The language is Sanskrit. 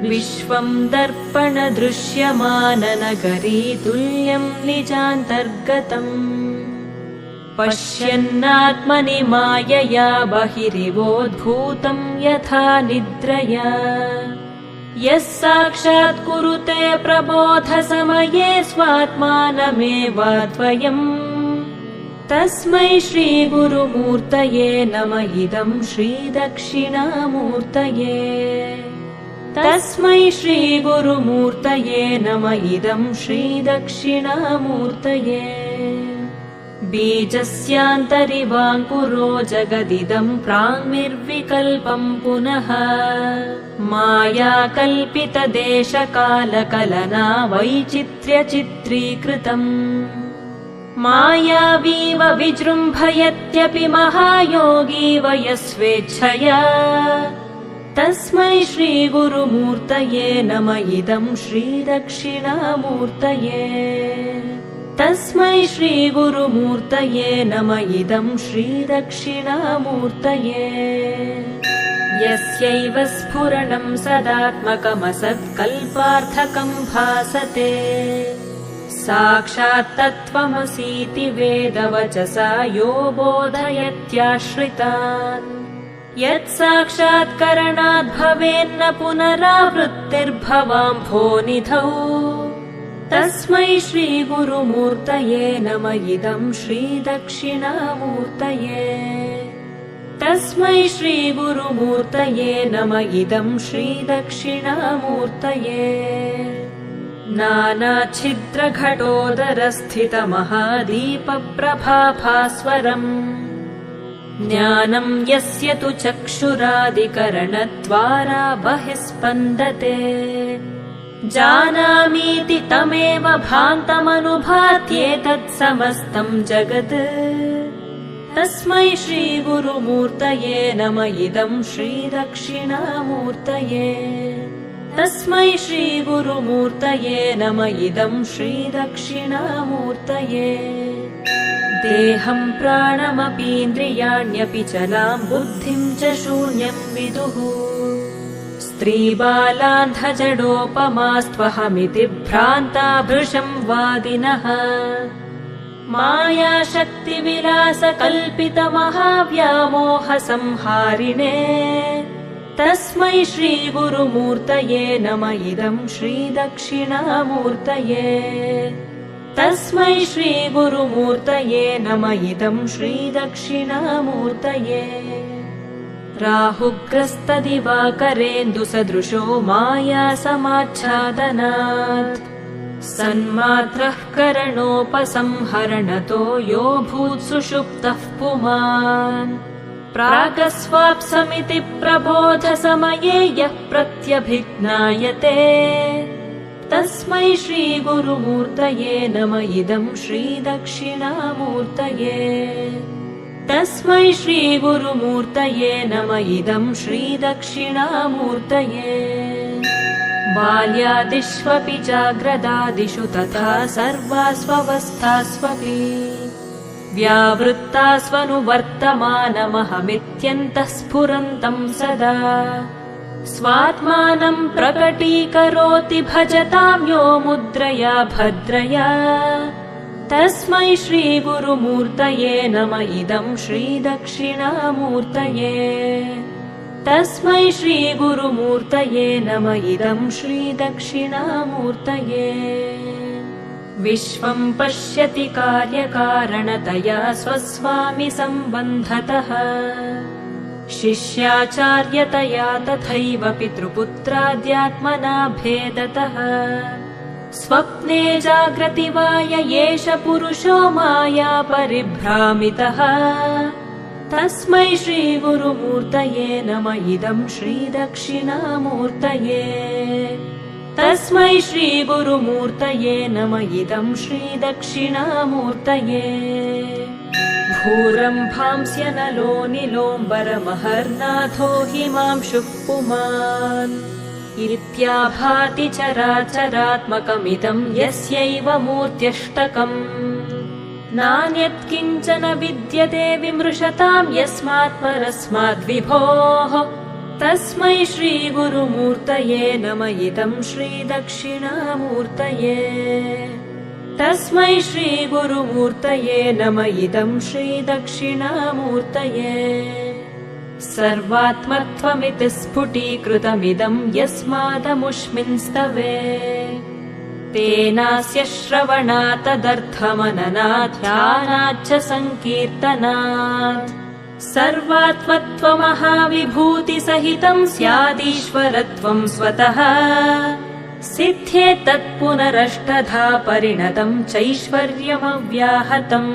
विश्वं दर्पणदृश्यमाननगरी तुल्यं निजान्तर्गतम् पश्यन्नात्मनि मायया बहिरिवोद्भूतं यथा निद्रया यः साक्षात् कुरुते प्रबोधसमये स्वात्मानमेवाद्वयम् तस्मै श्रीगुरुमूर्तये नम इदं श्रीदक्षिणामूर्तये तस्मै श्रीगुरुमूर्तये नम इदं श्रीदक्षिणामूर्तये बीजस्यान्तरिवाङ्कुरो जगदिदं प्राङ्निर्विकल्पं पुनः माया कल्पितदेशकालकलना वैचित्र्यचित्रीकृतम् मायावीव विजृम्भयत्यपि महायोगी वयस्वेच्छया तस्मै श्रीगुरुमूर्तये नम इदं श्रीदक्षिणामूर्तये तस्मै श्रीगुरुमूर्तये नम इदं श्रीदक्षिणामूर्तये यस्यैव स्फुरणं सदात्मकमसत्कल्पार्थकं भासते साक्षात् तत्त्वमसीति वेदवचसा यो बोधयत्याश्रितान् यत् साक्षात्करणात् भवेन्न पुनरावृत्तिर्भवाम्भोनिधौ तस्मै श्रीगुरुमूर्तये नम इदं श्रीदक्षिणामूर्तये तस्मै श्रीगुरुमूर्तये नम इदं श्रीदक्षिणामूर्तये नानाच्छिद्रघटोदरस्थितमहादीपप्रभाभास्वरम् ज्ञानं यस्य तु चक्षुरादिकरणद्वारा बहिस्पन्दते जानामीति तमेव भान्तमनुभात्येतत्समस्तं जगत् तस्मै श्रीगुरुमूर्तये नम इदं श्रीदक्षिणामूर्तये तस्मै श्रीगुरुमूर्तये नम इदं श्रीदक्षिणामूर्तये देहं प्राणमपीन्द्रियाण्यपि चलां बुद्धिं च शून्यं विदुः स्त्रीबालान्धजडोपमास्त्वहमिति भ्रान्ता भृशं वादिनः मायाशक्तिविलासकल्पितमहाव्यामोहसंहारिणे तस्मै श्रीगुरुमूर्तये नम इदं श्रीदक्षिणामूर्तये तस्मै श्रीगुरुमूर्तये नम इदं श्रीदक्षिणामूर्तये राहुग्रस्तदिवाकरेन्दुसदृशो मायासमाच्छादनात् सन्मात्रः करणोपसंहरणतो यो भूत्सुषुप्तः पुमान् प्रागस्वाप्समिति प्रबोधसमये यः प्रत्यभिज्ञायते तस्मै श्रीगुरुमूर्तये नम इदं श्रीदक्षिणामूर्तये तस्मै श्रीगुरुमूर्तये नम इदं श्रीदक्षिणामूर्तये बाल्यादिष्वपि जाग्रदादिषु तथा सर्वास्वस्थास्वपि व्यावृत्तास्वनुवर्तमानमहमित्यन्तः स्फुरन्तं सदा स्वात्मानं प्रकटीकरोति भजतां यो मुद्रया भद्रया तस्मै श्रीगुरुमूर्तये नम इदं श्रीदक्षिणामूर्तये तस्मै श्रीगुरुमूर्तये नम इदं श्रीदक्षिणामूर्तये विश्वं पश्यति कार्यकारणतया स्वस्वामि सम्बन्धतः शिष्याचार्यतया तथैव पितृपुत्राद्यात्मना भेदतः स्वप्ने जाग्रति वा य एष पुरुषो माया परिभ्रामितः तस्मै श्रीगुरुमूर्तये नम इदं श्रीदक्षिणामूर्तये तस्मै श्रीगुरुमूर्तये नम इदं श्रीदक्षिणामूर्तये भूरम्भांस्यनलो निलोम्बरमहर्नाथो हिमांशुः पुमान् इत्याभाति चराचरात्मकमिदं यस्यैव मूर्त्यष्टकम् नान्यत्किञ्चन विद्यते विमृशतां यस्मात् परस्माद्विभोः तस्मै श्रीगुरुमूर्तये नम इदं श्रीदक्षिणामूर्तये तस्मै श्रीगुरुमूर्तये नम इदं श्रीदक्षिणामूर्तये सर्वात्मत्वमिति स्फुटीकृतमिदं यस्मादमुष्मिंस्तवे तेनास्य श्रवणात् तदर्थमननात् ध्यानाच्च सङ्कीर्तनात् सर्वात्मत्वमहाविभूतिसहितं स्यादीश्वरत्वं स्वतः सिद्ध्येत् तत्पुनरष्टधा परिणतं चैश्वर्यमव्याहतम्